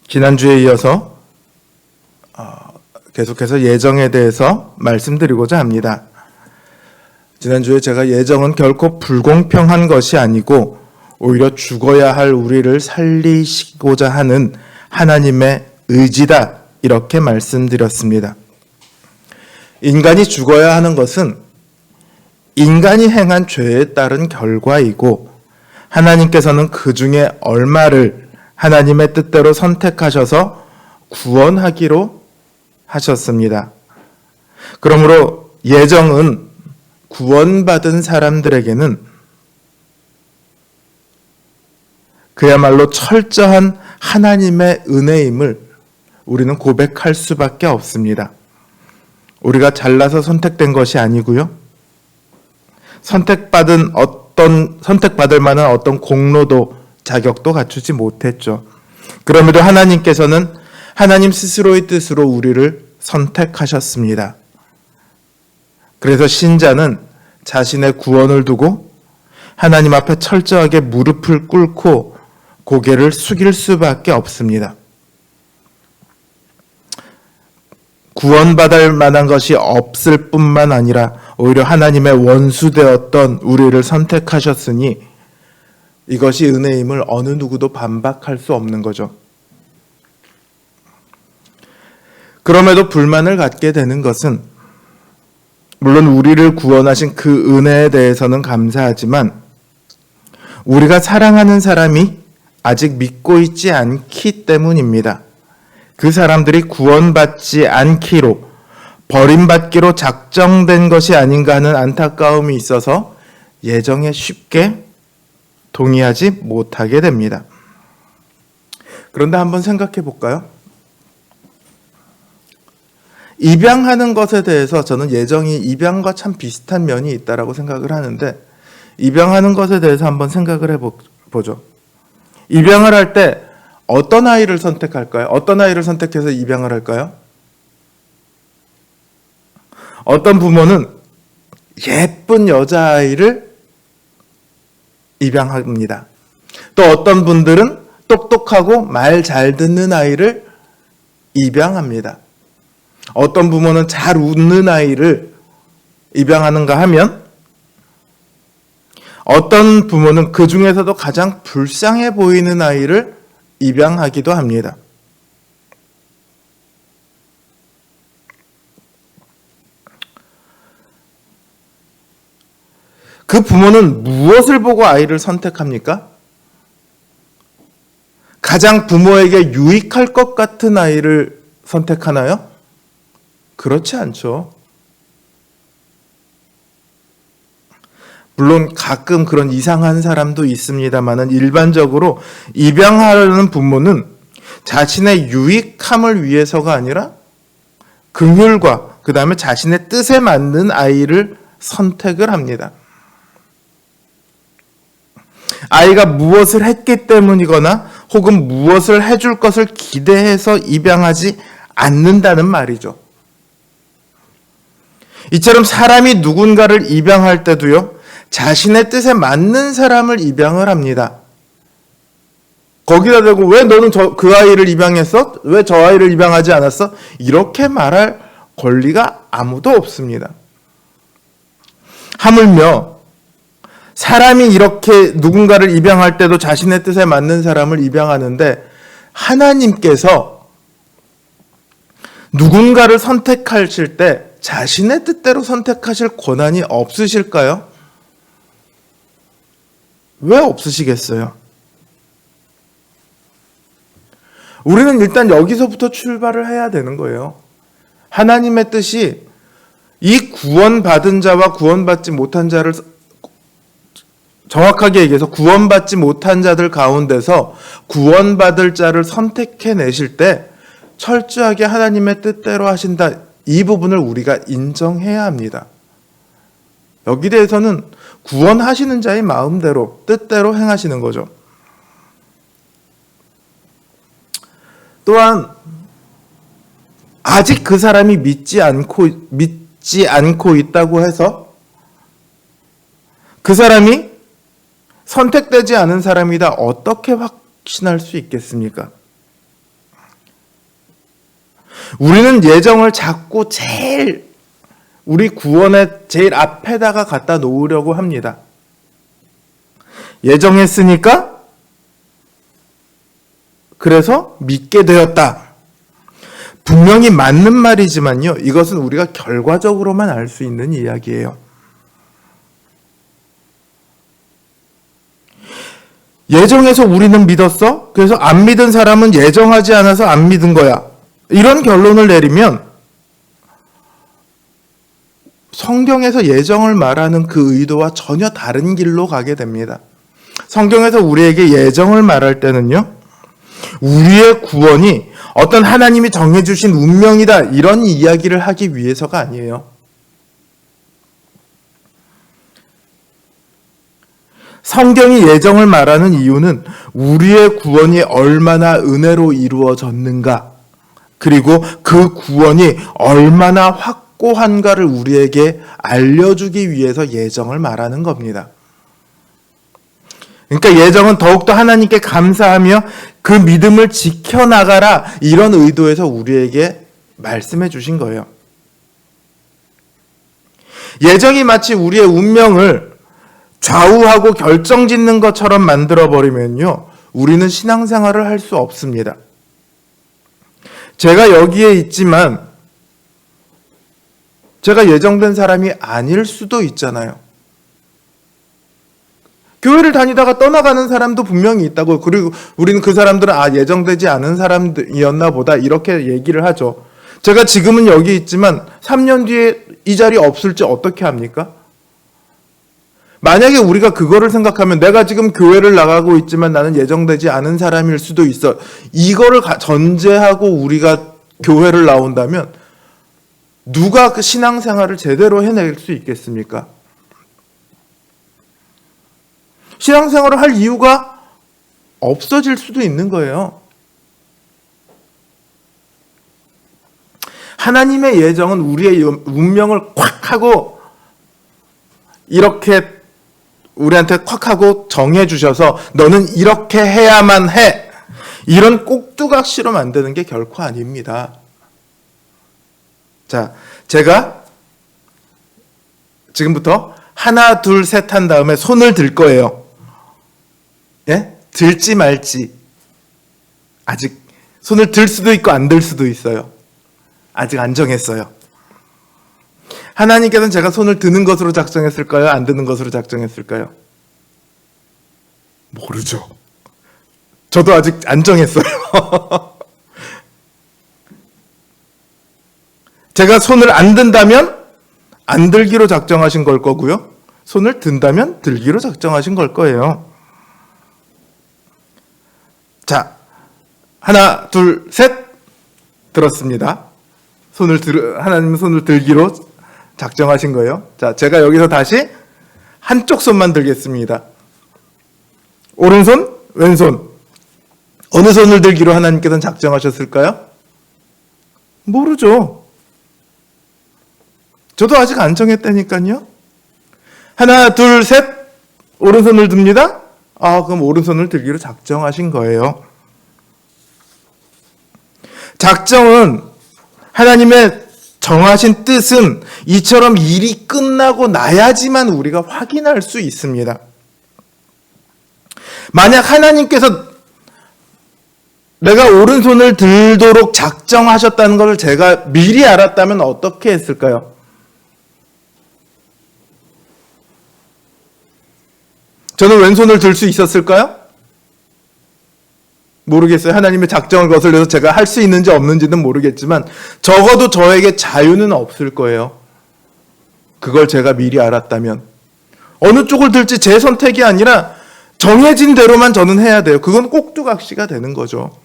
지난주에 이어서 계속해서 예정에 대해서 말씀드리고자 합니다. 지난주에 제가 예정은 결코 불공평한 것이 아니고 오히려 죽어야 할 우리를 살리시고자 하는 하나님의 의지다, 이렇게 말씀드렸습니다. 인간이 죽어야 하는 것은 인간이 행한 죄에 따른 결과이고, 하나님께서는 그 중에 얼마를 하나님의 뜻대로 선택하셔서 구원하기로 하셨습니다. 그러므로 예정은 구원받은 사람들에게는 그야말로 철저한 하나님의 은혜임을 우리는 고백할 수밖에 없습니다. 우리가 잘나서 선택된 것이 아니고요, 선택받을 만한 어떤 공로도 자격도 갖추지 못했죠. 그럼에도 하나님께서는 하나님 스스로의 뜻으로 우리를 선택하셨습니다. 그래서 신자는 자신의 구원을 두고 하나님 앞에 철저하게 무릎을 꿇고 고개를 숙일 수밖에 없습니다. 구원받을 만한 것이 없을 뿐만 아니라 오히려 하나님의 원수되었던 우리를 선택하셨으니 이것이 은혜임을 어느 누구도 반박할 수 없는 거죠. 그럼에도 불만을 갖게 되는 것은, 물론 우리를 구원하신 그 은혜에 대해서는 감사하지만 우리가 사랑하는 사람이 아직 믿고 있지 않기 때문입니다. 그 사람들이 구원받지 않기로, 버림받기로 작정된 것이 아닌가 하는 안타까움이 있어서 예정에 쉽게 동의하지 못하게 됩니다. 그런데 한번 생각해 볼까요? 입양하는 것에 대해서 저는 예정이 입양과 참 비슷한 면이 있다고 생각을 하는데, 입양하는 것에 대해서 한번 생각을 해보죠. 입양을 할 때 어떤 아이를 선택할까요? 어떤 아이를 선택해서 입양을 할까요? 어떤 부모는 예쁜 여자아이를 입양합니다. 또 어떤 분들은 똑똑하고 말 잘 듣는 아이를 입양합니다. 어떤 부모는 잘 웃는 아이를 입양하는가 하면, 어떤 부모는 그 중에서도 가장 불쌍해 보이는 아이를 입양하기도 합니다. 그 부모는 무엇을 보고 아이를 선택합니까? 가장 부모에게 유익할 것 같은 아이를 선택하나요? 그렇지 않죠. 물론 가끔 그런 이상한 사람도 있습니다만 일반적으로 입양하려는 부모는 자신의 유익함을 위해서가 아니라 긍휼과 그 다음에 자신의 뜻에 맞는 아이를 선택을 합니다. 아이가 무엇을 했기 때문이거나 혹은 무엇을 해줄 것을 기대해서 입양하지 않는다는 말이죠. 이처럼 사람이 누군가를 입양할 때도요, 자신의 뜻에 맞는 사람을 입양을 합니다. 거기다 대고 왜 너는 그 아이를 입양했어? 왜 저 아이를 입양하지 않았어? 이렇게 말할 권리가 아무도 없습니다. 하물며 사람이 이렇게 누군가를 입양할 때도 자신의 뜻에 맞는 사람을 입양하는데, 하나님께서 누군가를 선택하실 때 자신의 뜻대로 선택하실 권한이 없으실까요? 왜 없으시겠어요? 우리는 일단 여기서부터 출발을 해야 되는 거예요. 하나님의 뜻이 이 구원받은 자와 구원받지 못한 자를, 정확하게 얘기해서 구원받지 못한 자들 가운데서 구원받을 자를 선택해내실 때 철저하게 하나님의 뜻대로 하신다, 이 부분을 우리가 인정해야 합니다. 여기 대해서는 구원하시는 자의 마음대로, 뜻대로 행하시는 거죠. 또한 아직 그 사람이 믿지 않고 있다고 해서 그 사람이 선택되지 않은 사람이다, 어떻게 확신할 수 있겠습니까? 우리는 예정을 자꾸 우리 구원의 제일 앞에다가 갖다 놓으려고 합니다. 예정했으니까 그래서 믿게 되었다. 분명히 맞는 말이지만요. 이것은 우리가 결과적으로만 알 수 있는 이야기예요. 예정해서 우리는 믿었어? 그래서 안 믿은 사람은 예정하지 않아서 안 믿은 거야. 이런 결론을 내리면 성경에서 예정을 말하는 그 의도와 전혀 다른 길로 가게 됩니다. 성경에서 우리에게 예정을 말할 때는요, 우리의 구원이 어떤 하나님이 정해주신 운명이다, 이런 이야기를 하기 위해서가 아니에요. 성경이 예정을 말하는 이유는 우리의 구원이 얼마나 은혜로 이루어졌는가, 그리고 그 구원이 얼마나 확고한가를 우리에게 알려주기 위해서 예정을 말하는 겁니다. 그러니까 예정은 더욱더 하나님께 감사하며 그 믿음을 지켜나가라, 이런 의도에서 우리에게 말씀해 주신 거예요. 예정이 마치 우리의 운명을 좌우하고 결정짓는 것처럼 만들어버리면요, 우리는 신앙생활을 할 수 없습니다. 제가 여기에 있지만 제가 예정된 사람이 아닐 수도 있잖아요. 교회를 다니다가 떠나가는 사람도 분명히 있다고. 그리고 우리는 그 사람들은 예정되지 않은 사람이었나 보다, 이렇게 얘기를 하죠. 제가 지금은 여기 있지만 3년 뒤에 이 자리 없을지 어떻게 합니까? 만약에 우리가 그거를 생각하면 내가 지금 교회를 나가고 있지만 나는 예정되지 않은 사람일 수도 있어, 이거를 전제하고 우리가 교회를 나온다면 누가 그 신앙생활을 제대로 해낼 수 있겠습니까? 신앙생활을 할 이유가 없어질 수도 있는 거예요. 하나님의 예정은 우리의 운명을 콱 하고 이렇게 우리한테 콱 하고 정해 주셔서 너는 이렇게 해야만 해, 이런 꼭두각시로 만드는 게 결코 아닙니다. 자, 제가 지금부터 하나 둘 셋 한 다음에 손을 들 거예요. 예? 들지 말지. 아직 손을 들 수도 있고 안 들 수도 있어요. 아직 안 정했어요. 하나님께서는 제가 손을 드는 것으로 작정했을까요? 안 드는 것으로 작정했을까요? 모르죠. 저도 아직 안 정했어요. 제가 손을 안 든다면 안 들기로 작정하신 걸 거고요. 손을 든다면 들기로 작정하신 걸 거예요. 자, 하나, 둘, 셋 들었습니다. 하나님은 손을 들기로 작정하신 거예요. 자, 제가 여기서 다시 한쪽 손만 들겠습니다. 오른손, 왼손. 어느 손을 들기로 하나님께서는 작정하셨을까요? 모르죠. 저도 아직 안 정했다니까요. 하나, 둘, 셋. 오른손을 듭니다. 그럼 오른손을 들기로 작정하신 거예요. 작정은, 하나님의 정하신 뜻은 이처럼 일이 끝나고 나야지만 우리가 확인할 수 있습니다. 만약 하나님께서 내가 오른손을 들도록 작정하셨다는 것을 제가 미리 알았다면 어떻게 했을까요? 저는 왼손을 들 수 있었을까요? 모르겠어요. 하나님의 작정을 거슬려서 제가 할 수 있는지 없는지는 모르겠지만 적어도 저에게 자유는 없을 거예요. 그걸 제가 미리 알았다면. 어느 쪽을 들지 제 선택이 아니라 정해진 대로만 저는 해야 돼요. 그건 꼭두각시가 되는 거죠.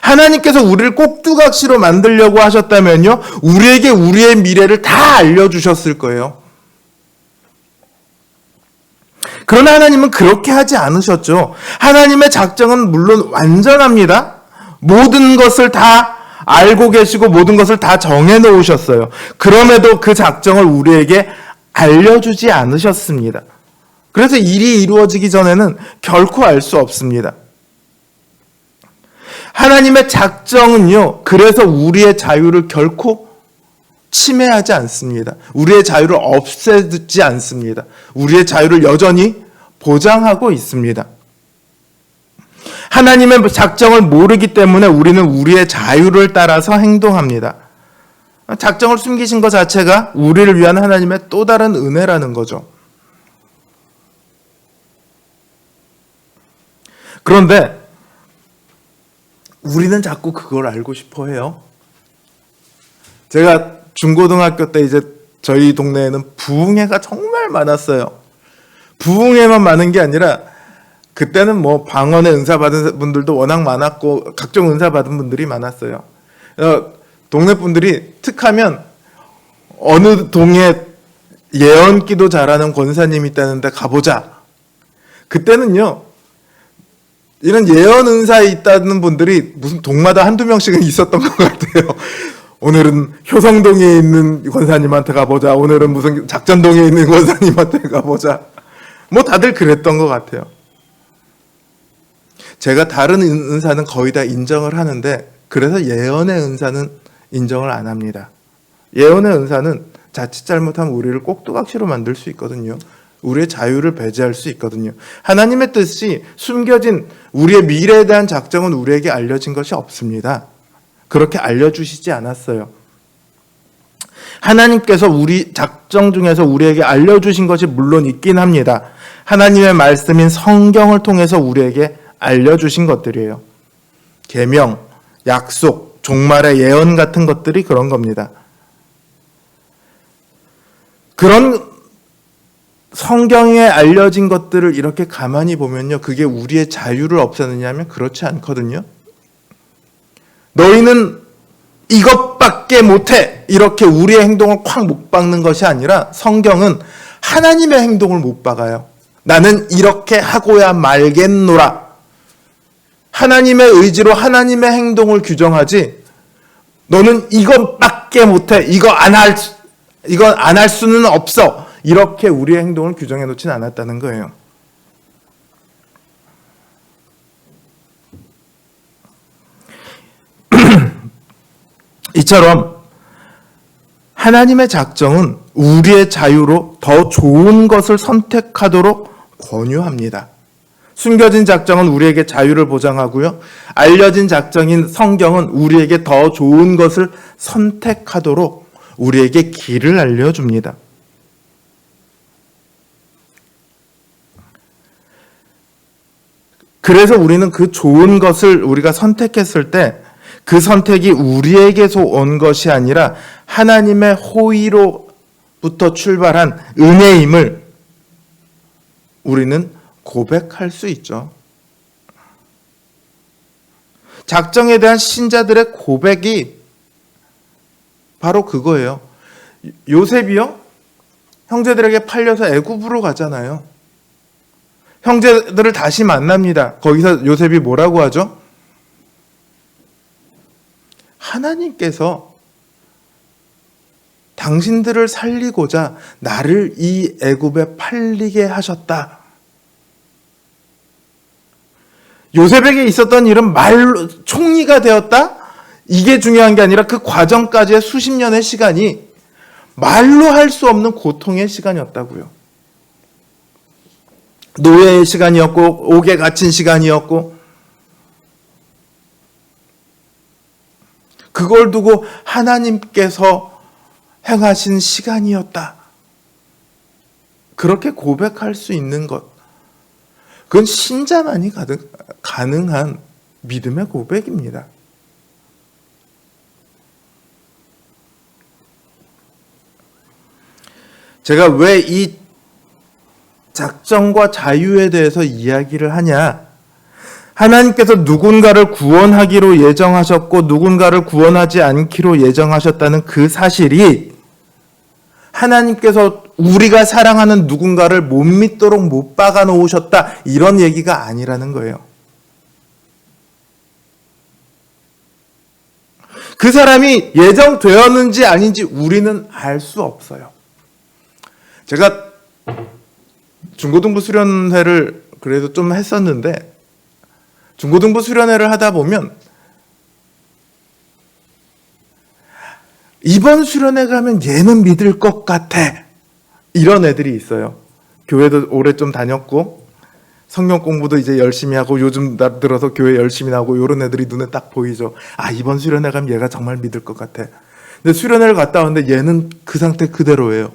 하나님께서 우리를 꼭두각시로 만들려고 하셨다면요, 우리에게 우리의 미래를 다 알려주셨을 거예요. 그러나 하나님은 그렇게 하지 않으셨죠. 하나님의 작정은 물론 완전합니다. 모든 것을 다 알고 계시고 모든 것을 다 정해 놓으셨어요. 그럼에도 그 작정을 우리에게 알려주지 않으셨습니다. 그래서 일이 이루어지기 전에는 결코 알 수 없습니다. 하나님의 작정은요, 그래서 우리의 자유를 결코 침해하지 않습니다. 우리의 자유를 없애지 않습니다. 우리의 자유를 여전히 보장하고 있습니다. 하나님의 작정을 모르기 때문에 우리는 우리의 자유를 따라서 행동합니다. 작정을 숨기신 것 자체가 우리를 위한 하나님의 또 다른 은혜라는 거죠. 그런데 우리는 자꾸 그걸 알고 싶어 해요. 제가 중고등학교 때 이제 저희 동네에는 부흥회가 정말 많았어요. 부흥회만 많은 게 아니라 그때는 뭐 방언에 은사 받은 분들도 워낙 많았고 각종 은사 받은 분들이 많았어요. 동네 분들이 툭하면 어느 동에 예언기도 잘하는 권사님이 있다는데 가보자. 그때는요, 이런 예언 은사에 있다는 분들이 무슨 동마다 한두 명씩은 있었던 것 같아요. 오늘은 효성동에 있는 권사님한테 가보자. 오늘은 무슨 작전동에 있는 권사님한테 가보자. 뭐 다들 그랬던 것 같아요. 제가 다른 은사는 거의 다 인정을 하는데, 그래서 예언의 은사는 인정을 안 합니다. 예언의 은사는 자칫 잘못하면 우리를 꼭두각시로 만들 수 있거든요. 우리의 자유를 배제할 수 있거든요. 하나님의 뜻이 숨겨진 우리의 미래에 대한 작정은 우리에게 알려진 것이 없습니다. 그렇게 알려주시지 않았어요. 하나님께서 우리 작정 중에서 우리에게 알려주신 것이 물론 있긴 합니다. 하나님의 말씀인 성경을 통해서 우리에게 알려주신 것들이에요. 계명, 약속, 종말의 예언 같은 것들이 그런 겁니다. 그런 성경에 알려진 것들을 이렇게 가만히 보면요, 그게 우리의 자유를 없애느냐면 그렇지 않거든요. 너희는 이것밖에 못해, 이렇게 우리의 행동을 콱 못 박는 것이 아니라 성경은 하나님의 행동을 못 박아요. 나는 이렇게 하고야 말겠노라. 하나님의 의지로 하나님의 행동을 규정하지, 너는 이것밖에 못해, 이거 안 할 수는 없어, 이렇게 우리의 행동을 규정해 놓진 않았다는 거예요. 이처럼 하나님의 작정은 우리의 자유로 더 좋은 것을 선택하도록 권유합니다. 숨겨진 작정은 우리에게 자유를 보장하고요, 알려진 작정인 성경은 우리에게 더 좋은 것을 선택하도록 우리에게 길을 알려줍니다. 그래서 우리는 그 좋은 것을 우리가 선택했을 때 그 선택이 우리에게서 온 것이 아니라 하나님의 호의로부터 출발한 은혜임을 우리는 고백할 수 있죠. 작정에 대한 신자들의 고백이 바로 그거예요. 요셉이요, 형제들에게 팔려서 애굽으로 가잖아요. 형제들을 다시 만납니다. 거기서 요셉이 뭐라고 하죠? 하나님께서 당신들을 살리고자 나를 이 애굽에 팔리게 하셨다. 요셉에게 있었던 일은 말로 총리가 되었다? 이게 중요한 게 아니라 그 과정까지의 수십 년의 시간이 말로 할 수 없는 고통의 시간이었다고요. 노예의 시간이었고 옥에 갇힌 시간이었고, 그걸 두고 하나님께서 행하신 시간이었다. 그렇게 고백할 수 있는 것, 그건 신자만이 가능한 믿음의 고백입니다. 제가 왜 이 작정과 자유에 대해서 이야기를 하냐? 하나님께서 누군가를 구원하기로 예정하셨고 누군가를 구원하지 않기로 예정하셨다는 그 사실이 하나님께서 우리가 사랑하는 누군가를 못 믿도록 못 박아 놓으셨다, 이런 얘기가 아니라는 거예요. 그 사람이 예정되었는지 아닌지 우리는 알 수 없어요. 제가 중고등부 수련회를 그래도 좀 했었는데, 중고등부 수련회를 하다 보면 이번 수련회 가면 얘는 믿을 것 같아. 이런 애들이 있어요. 교회도 오래 좀 다녔고 성경 공부도 이제 열심히 하고 요즘 들어서 교회 열심히 나오고 이런 애들이 눈에 딱 보이죠. 아, 이번 수련회 가면 얘가 정말 믿을 것 같아. 근데 수련회를 갔다 왔는데 얘는 그 상태 그대로예요.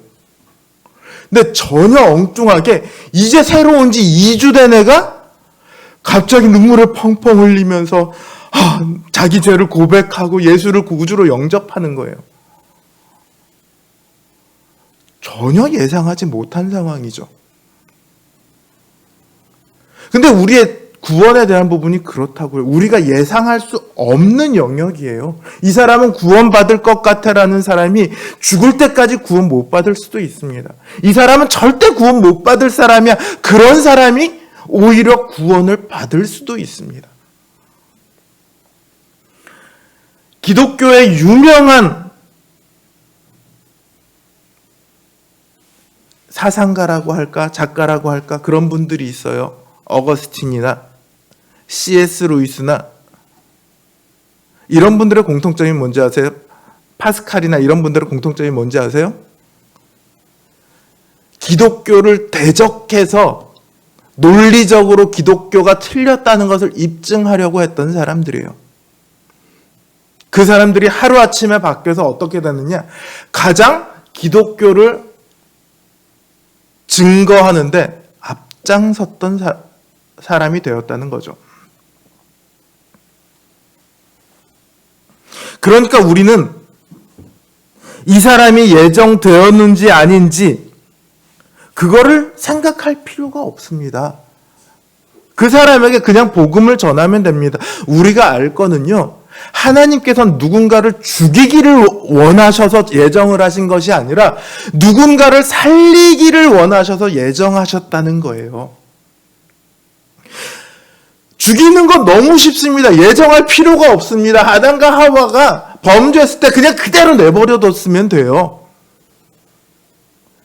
근데 전혀 엉뚱하게 이제 새로 온 지 2주 된 애가 갑자기 눈물을 펑펑 흘리면서 자기 죄를 고백하고 예수를 구주로 영접하는 거예요. 전혀 예상하지 못한 상황이죠. 근데 우리의 구원에 대한 부분이 그렇다고요. 우리가 예상할 수 없는 영역이에요. 이 사람은 구원받을 것 같아라는 사람이 죽을 때까지 구원 못 받을 수도 있습니다. 이 사람은 절대 구원 못 받을 사람이야. 그런 사람이 오히려 구원을 받을 수도 있습니다. 기독교의 유명한 사상가라고 할까, 작가라고 할까, 그런 분들이 있어요. 어거스틴이나 C.S. 루이스나 이런 분들의 공통점이 뭔지 아세요? 파스칼이나 이런 분들의 공통점이 뭔지 아세요? 기독교를 대적해서 논리적으로 기독교가 틀렸다는 것을 입증하려고 했던 사람들이에요. 그 사람들이 하루아침에 바뀌어서 어떻게 됐느냐? 가장 기독교를 증거하는데 앞장섰던 사람이 되었다는 거죠. 그러니까 우리는 이 사람이 예정되었는지 아닌지 그거를 생각할 필요가 없습니다. 그 사람에게 그냥 복음을 전하면 됩니다. 우리가 알 거는요, 하나님께서는 누군가를 죽이기를 원하셔서 예정을 하신 것이 아니라 누군가를 살리기를 원하셔서 예정하셨다는 거예요. 죽이는 건 너무 쉽습니다. 예정할 필요가 없습니다. 아담과 하와가 범죄했을 때 그냥 그대로 내버려뒀으면 돼요.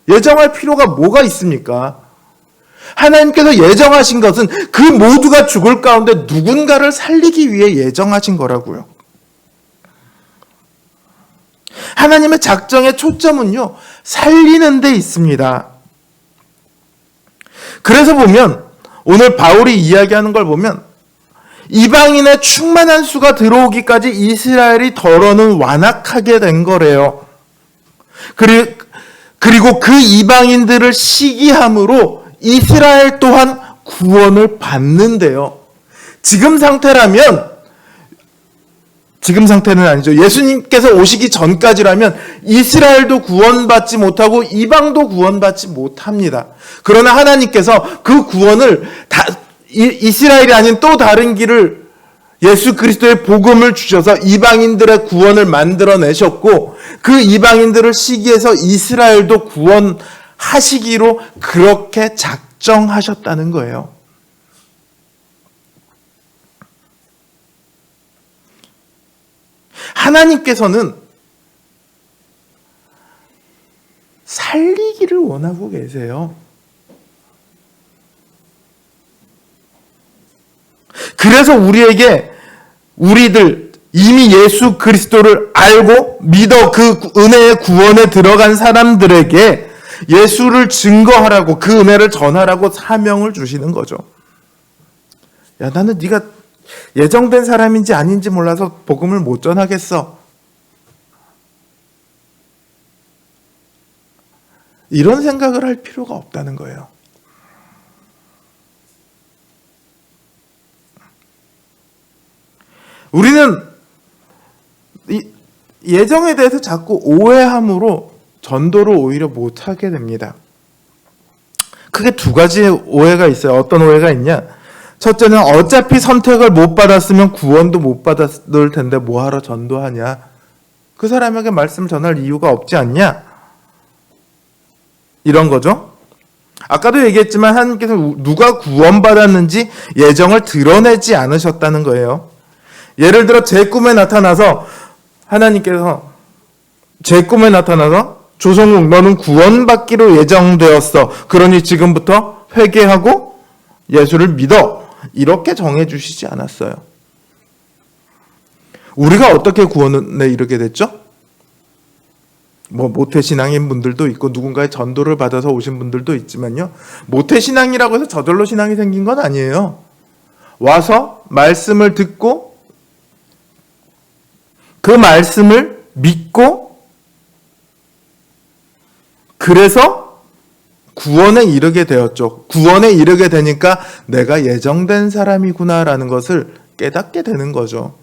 예정할 필요가 뭐가 있습니까? 하나님께서 예정하신 것은 그 모두가 죽을 가운데 누군가를 살리기 위해 예정하신 거라고요. 하나님의 작정의 초점은요, 살리는 데 있습니다. 그래서 보면 오늘 바울이 이야기하는 걸 보면 이방인의 충만한 수가 들어오기까지 이스라엘이 더러는 완악하게 된 거래요. 그리고 그 이방인들을 시기함으로 이스라엘 또한 구원을 받는데요. 지금 상태는 아니죠. 예수님께서 오시기 전까지라면 이스라엘도 구원받지 못하고 이방도 구원받지 못합니다. 그러나 하나님께서 그 구원을 이스라엘이 아닌 또 다른 길을 예수 그리스도의 복음을 주셔서 이방인들의 구원을 만들어내셨고 그 이방인들을 시기해서 이스라엘도 구원하시기로 그렇게 작정하셨다는 거예요. 하나님께서는 살리기를 원하고 계세요. 그래서 우리들 이미 예수 그리스도를 알고 믿어 그 은혜의 구원에 들어간 사람들에게 예수를 증거하라고, 그 은혜를 전하라고 사명을 주시는 거죠. 야, 나는 네가 예정된 사람인지 아닌지 몰라서 복음을 못 전하겠어. 이런 생각을 할 필요가 없다는 거예요. 우리는 예정에 대해서 자꾸 오해함으로 전도를 오히려 못하게 됩니다. 크게 두 가지의 오해가 있어요. 어떤 오해가 있냐? 첫째는 어차피 선택을 못 받았으면 구원도 못 받았을 텐데 뭐하러 전도하냐? 그 사람에게 말씀 전할 이유가 없지 않냐? 이런 거죠. 아까도 얘기했지만 하나님께서 누가 구원받았는지 예정을 드러내지 않으셨다는 거예요. 예를 들어 제 꿈에 나타나서 하나님께서 제 꿈에 나타나서 조성욱 너는 구원받기로 예정되었어. 그러니 지금부터 회개하고 예수를 믿어. 이렇게 정해주시지 않았어요. 우리가 어떻게 구원에 이르게 됐죠? 모태신앙인 분들도 있고 누군가의 전도를 받아서 오신 분들도 있지만요. 모태신앙이라고 해서 저절로 신앙이 생긴 건 아니에요. 와서 말씀을 듣고 그 말씀을 믿고 그래서 구원에 이르게 되었죠. 구원에 이르게 되니까 내가 예정된 사람이구나라는 것을 깨닫게 되는 거죠.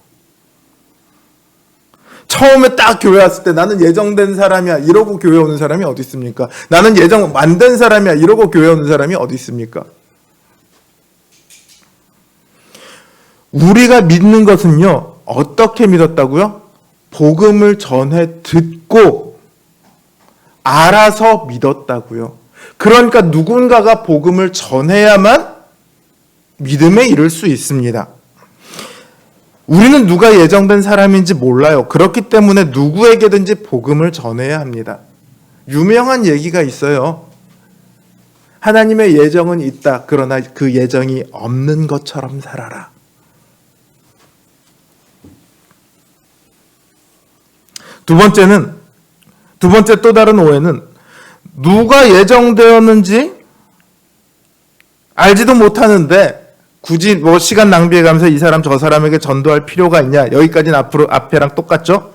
처음에 딱 교회 왔을 때 나는 예정된 사람이야 이러고 교회 오는 사람이 어디 있습니까? 나는 예정 안 된 사람이야 이러고 교회 오는 사람이 어디 있습니까? 우리가 믿는 것은요, 어떻게 믿었다고요? 복음을 전해 듣고 알아서 믿었다고요. 그러니까 누군가가 복음을 전해야만 믿음에 이를 수 있습니다. 우리는 누가 예정된 사람인지 몰라요. 그렇기 때문에 누구에게든지 복음을 전해야 합니다. 유명한 얘기가 있어요. 하나님의 예정은 있다. 그러나 그 예정이 없는 것처럼 살아라. 두 번째 또 다른 오해는 누가 예정되었는지 알지도 못하는데 굳이 시간 낭비해가면서 이 사람 저 사람에게 전도할 필요가 있냐? 여기까지는 앞에랑 똑같죠?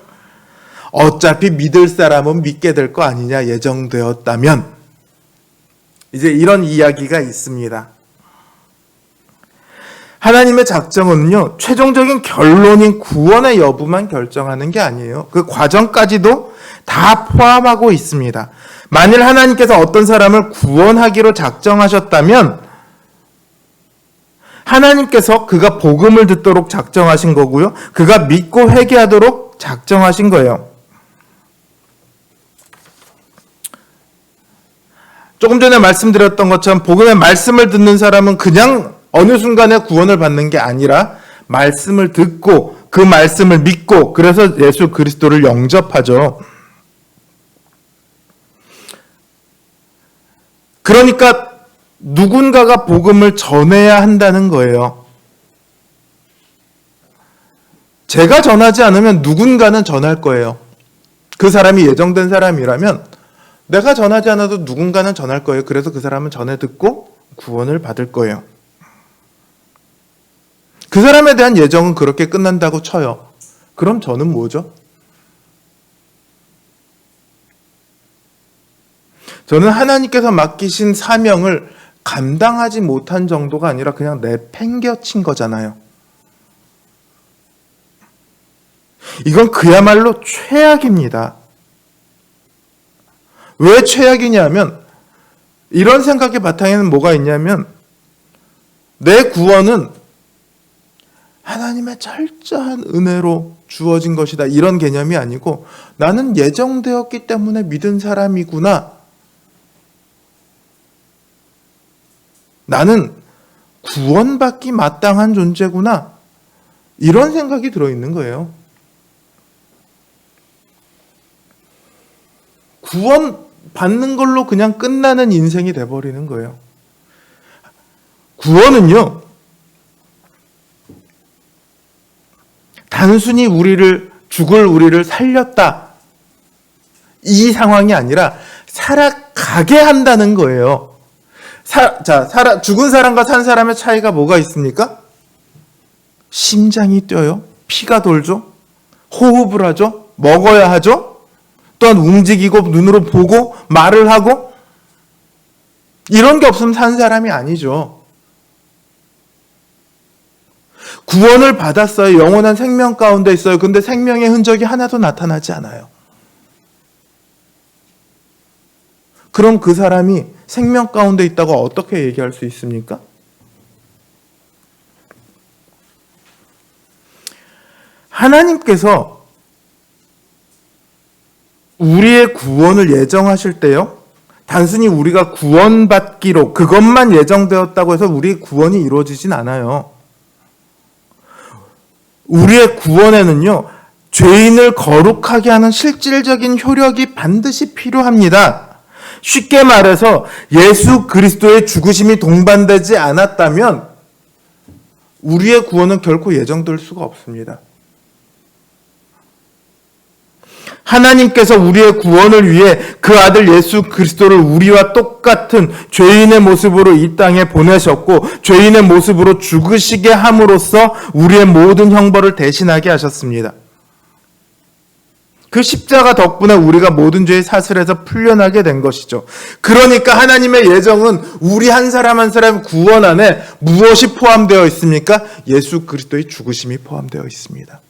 어차피 믿을 사람은 믿게 될 거 아니냐? 예정되었다면 이제 이런 이야기가 있습니다. 하나님의 작정은요, 최종적인 결론인 구원의 여부만 결정하는 게 아니에요. 그 과정까지도 다 포함하고 있습니다. 만일 하나님께서 어떤 사람을 구원하기로 작정하셨다면 하나님께서 그가 복음을 듣도록 작정하신 거고요. 그가 믿고 회개하도록 작정하신 거예요. 조금 전에 말씀드렸던 것처럼 복음의 말씀을 듣는 사람은 그냥 어느 순간에 구원을 받는 게 아니라 말씀을 듣고 그 말씀을 믿고 그래서 예수 그리스도를 영접하죠. 그러니까 누군가가 복음을 전해야 한다는 거예요. 제가 전하지 않으면 누군가는 전할 거예요. 그 사람이 예정된 사람이라면 내가 전하지 않아도 누군가는 전할 거예요. 그래서 그 사람은 전해 듣고 구원을 받을 거예요. 그 사람에 대한 예정은 그렇게 끝난다고 쳐요. 그럼 저는 뭐죠? 저는 하나님께서 맡기신 사명을 감당하지 못한 정도가 아니라 그냥 내팽겨친 거잖아요. 이건 그야말로 최악입니다. 왜 최악이냐면 이런 생각의 바탕에는 뭐가 있냐면 내 구원은 하나님의 철저한 은혜로 주어진 것이다. 이런 개념이 아니고 나는 예정되었기 때문에 믿은 사람이구나. 나는 구원받기 마땅한 존재구나. 이런 생각이 들어있는 거예요. 구원받는 걸로 그냥 끝나는 인생이 돼버리는 거예요. 구원은요, 단순히 죽을 우리를 살렸다. 이 상황이 아니라 살아가게 한다는 거예요. 죽은 사람과 산 사람의 차이가 뭐가 있습니까? 심장이 뛰어요. 피가 돌죠. 호흡을 하죠. 먹어야 하죠. 또한 움직이고 눈으로 보고 말을 하고 이런 게 없으면 산 사람이 아니죠. 구원을 받았어요. 영원한 생명 가운데 있어요. 근데 생명의 흔적이 하나도 나타나지 않아요. 그럼 그 사람이 생명 가운데 있다고 어떻게 얘기할 수 있습니까? 하나님께서 우리의 구원을 예정하실 때요, 단순히 우리가 구원받기로 그것만 예정되었다고 해서 우리의 구원이 이루어지진 않아요. 우리의 구원에는요, 죄인을 거룩하게 하는 실질적인 효력이 반드시 필요합니다. 쉽게 말해서 예수 그리스도의 죽으심이 동반되지 않았다면 우리의 구원은 결코 예정될 수가 없습니다. 하나님께서 우리의 구원을 위해 그 아들 예수 그리스도를 우리와 똑같은 죄인의 모습으로 이 땅에 보내셨고 죄인의 모습으로 죽으시게 함으로써 우리의 모든 형벌을 대신하게 하셨습니다. 그 십자가 덕분에 우리가 모든 죄의 사슬에서 풀려나게 된 것이죠. 그러니까 하나님의 예정은 우리 한 사람 한 사람 구원 안에 무엇이 포함되어 있습니까? 예수 그리스도의 죽으심이 포함되어 있습니다.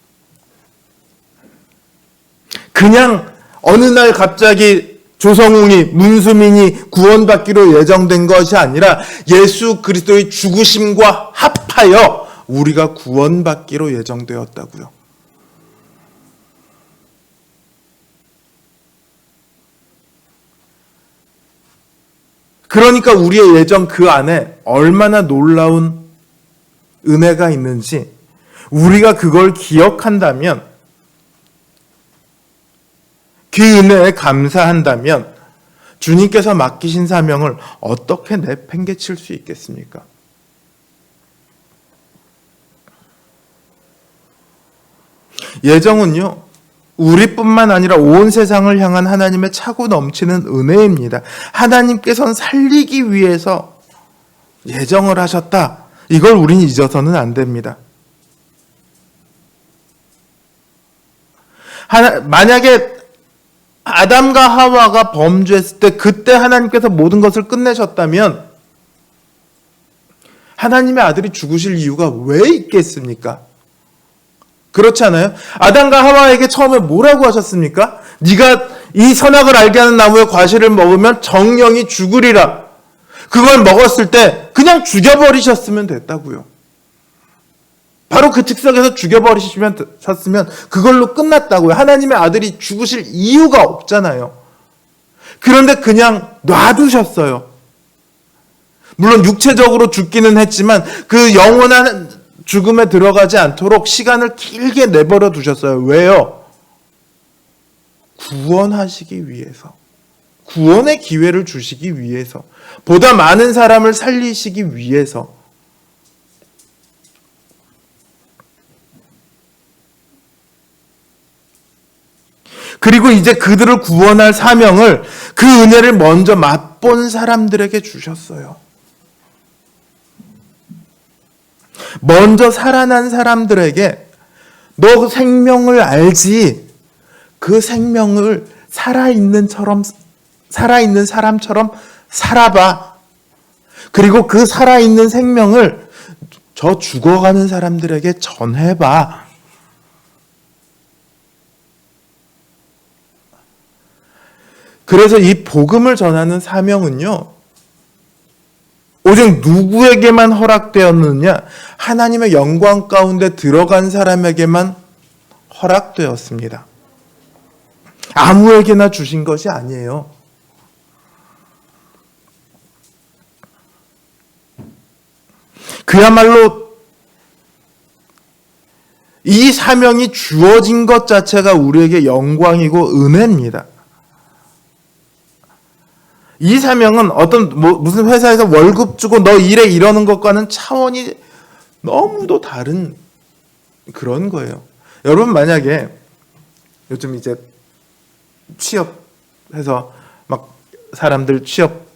그냥 어느 날 갑자기 조성웅이 문수민이 구원받기로 예정된 것이 아니라 예수 그리스도의 죽으심과 합하여 우리가 구원받기로 예정되었다고요. 그러니까 우리의 예정 그 안에 얼마나 놀라운 은혜가 있는지 우리가 그걸 기억한다면, 그 은혜에 감사한다면 주님께서 맡기신 사명을 어떻게 내팽개칠 수 있겠습니까? 예정은요, 우리뿐만 아니라 온 세상을 향한 하나님의 차고 넘치는 은혜입니다. 하나님께서는 살리기 위해서 예정을 하셨다. 이걸 우리는 잊어서는 안 됩니다. 만약에 아담과 하와가 범죄했을 때 그때 하나님께서 모든 것을 끝내셨다면 하나님의 아들이 죽으실 이유가 왜 있겠습니까? 그렇지 않아요? 아담과 하와에게 처음에 뭐라고 하셨습니까? 네가 이 선악을 알게 하는 나무의 과실을 먹으면 정령이 죽으리라. 그걸 먹었을 때 그냥 죽여버리셨으면 됐다고요. 바로 그 즉석에서 죽여버리셨으면 그걸로 끝났다고요. 하나님의 아들이 죽으실 이유가 없잖아요. 그런데 그냥 놔두셨어요. 물론 육체적으로 죽기는 했지만 그 영원한 죽음에 들어가지 않도록 시간을 길게 내버려 두셨어요. 왜요? 구원하시기 위해서. 구원의 기회를 주시기 위해서. 보다 많은 사람을 살리시기 위해서. 그리고 이제 그들을 구원할 사명을, 그 은혜를 먼저 맛본 사람들에게 주셨어요. 먼저 살아난 사람들에게 너 생명을 알지? 그 생명을 살아있는 사람처럼 살아봐. 그리고 그 살아있는 생명을 저 죽어가는 사람들에게 전해봐. 그래서 이 복음을 전하는 사명은요, 오직 누구에게만 허락되었느냐? 하나님의 영광 가운데 들어간 사람에게만 허락되었습니다. 아무에게나 주신 것이 아니에요. 그야말로 이 사명이 주어진 것 자체가 우리에게 영광이고 은혜입니다. 이 사명은 무슨 회사에서 월급 주고 너 일해 이러는 것과는 차원이 너무도 다른 그런 거예요. 여러분 만약에 요즘 이제 취업해서 막 사람들 취업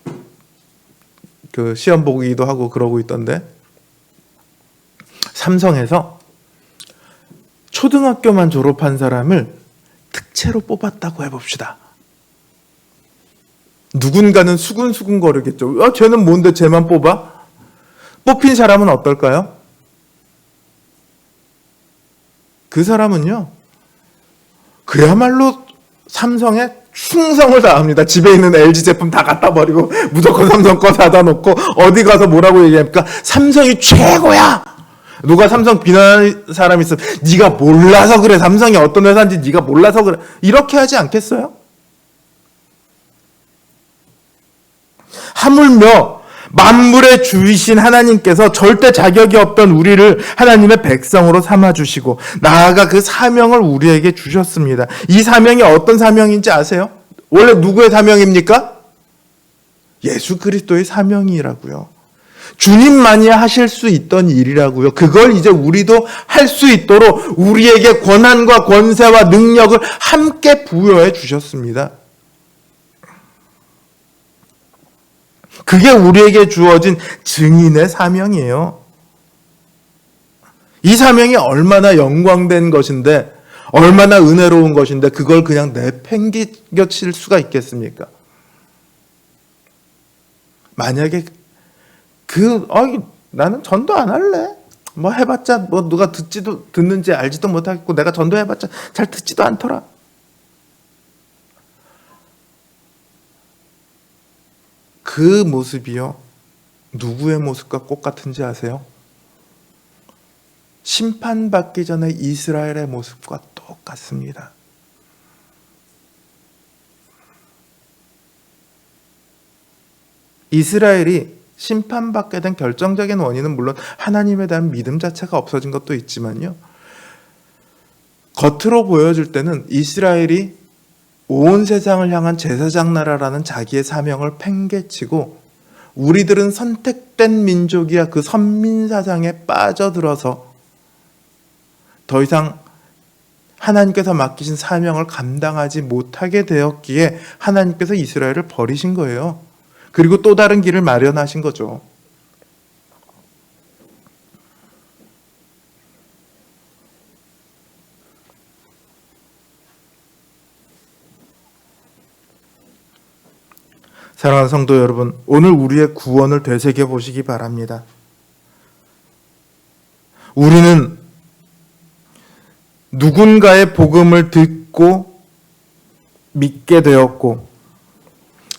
시험 보기도 하고 그러고 있던데, 삼성에서 초등학교만 졸업한 사람을 특채로 뽑았다고 해봅시다. 누군가는 수근수근 거리겠죠. 쟤는 뭔데 쟤만 뽑아? 뽑힌 사람은 어떨까요? 그 사람은요, 그야말로 삼성에 충성을 다합니다. 집에 있는 LG 제품 다 갖다 버리고 무조건 삼성 거 사다 놓고 어디 가서 뭐라고 얘기합니까? 삼성이 최고야! 누가 삼성 비난하는 사람이 있으면 네가 몰라서 그래. 삼성이 어떤 회사인지 네가 몰라서 그래. 이렇게 하지 않겠어요? 하물며 만물의 주이신 하나님께서 절대 자격이 없던 우리를 하나님의 백성으로 삼아주시고 나아가 그 사명을 우리에게 주셨습니다. 이 사명이 어떤 사명인지 아세요? 원래 누구의 사명입니까? 예수 그리스도의 사명이라고요. 주님만이 하실 수 있던 일이라고요. 그걸 이제 우리도 할 수 있도록 우리에게 권한과 권세와 능력을 함께 부여해 주셨습니다. 그게 우리에게 주어진 증인의 사명이에요. 이 사명이 얼마나 영광된 것인데, 얼마나 은혜로운 것인데 그걸 그냥 내팽개칠 수가 있겠습니까? 만약에 나는 전도 안 할래. 뭐 해봤자 뭐 누가 듣는지 알지도 못하겠고 내가 전도해봤자 잘 듣지도 않더라. 그 모습이요, 누구의 모습과 똑같은지 아세요? 심판받기 전에 이스라엘의 모습과 똑같습니다. 이스라엘이 심판받게 된 결정적인 원인은 물론 하나님에 대한 믿음 자체가 없어진 것도 있지만요, 겉으로 보여줄 때는 이스라엘이 온 세상을 향한 제사장 나라라는 자기의 사명을 팽개치고 우리들은 선택된 민족이야 그 선민사상에 빠져들어서 더 이상 하나님께서 맡기신 사명을 감당하지 못하게 되었기에 하나님께서 이스라엘을 버리신 거예요. 그리고 또 다른 길을 마련하신 거죠. 사랑하는 성도 여러분, 오늘 우리의 구원을 되새겨 보시기 바랍니다. 우리는 누군가의 복음을 듣고 믿게 되었고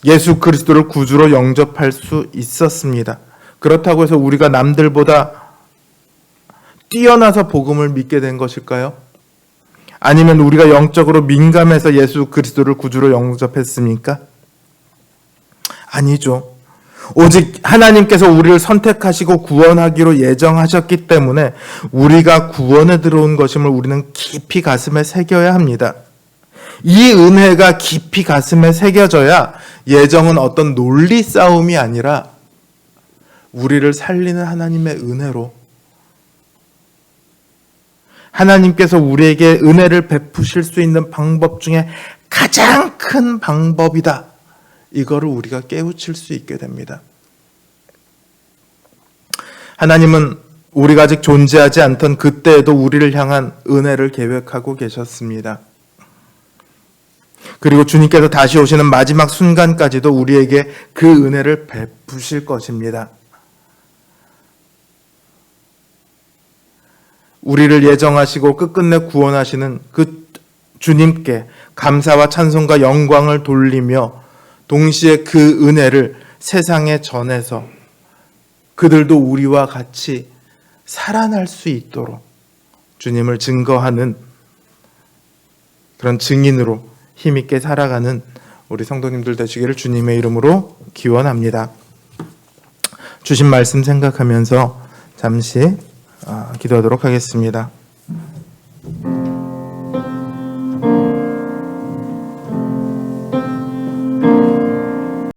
예수 그리스도를 구주로 영접할 수 있었습니다. 그렇다고 해서 우리가 남들보다 뛰어나서 복음을 믿게 된 것일까요? 아니면 우리가 영적으로 민감해서 예수 그리스도를 구주로 영접했습니까? 아니죠. 오직 하나님께서 우리를 선택하시고 구원하기로 예정하셨기 때문에 우리가 구원에 들어온 것임을 우리는 깊이 가슴에 새겨야 합니다. 이 은혜가 깊이 가슴에 새겨져야 예정은 어떤 논리 싸움이 아니라 우리를 살리는 하나님의 은혜로, 하나님께서 우리에게 은혜를 베푸실 수 있는 방법 중에 가장 큰 방법이다, 이거를 우리가 깨우칠 수 있게 됩니다. 하나님은 우리가 아직 존재하지 않던 그때에도 우리를 향한 은혜를 계획하고 계셨습니다. 그리고 주님께서 다시 오시는 마지막 순간까지도 우리에게 그 은혜를 베푸실 것입니다. 우리를 예정하시고 끝끝내 구원하시는 그 주님께 감사와 찬송과 영광을 돌리며 동시에 그 은혜를 세상에 전해서 그들도 우리와 같이 살아날 수 있도록 주님을 증거하는 그런 증인으로 힘있게 살아가는 우리 성도님들 되시기를 주님의 이름으로 기원합니다. 주신 말씀 생각하면서 잠시 기도하도록 하겠습니다.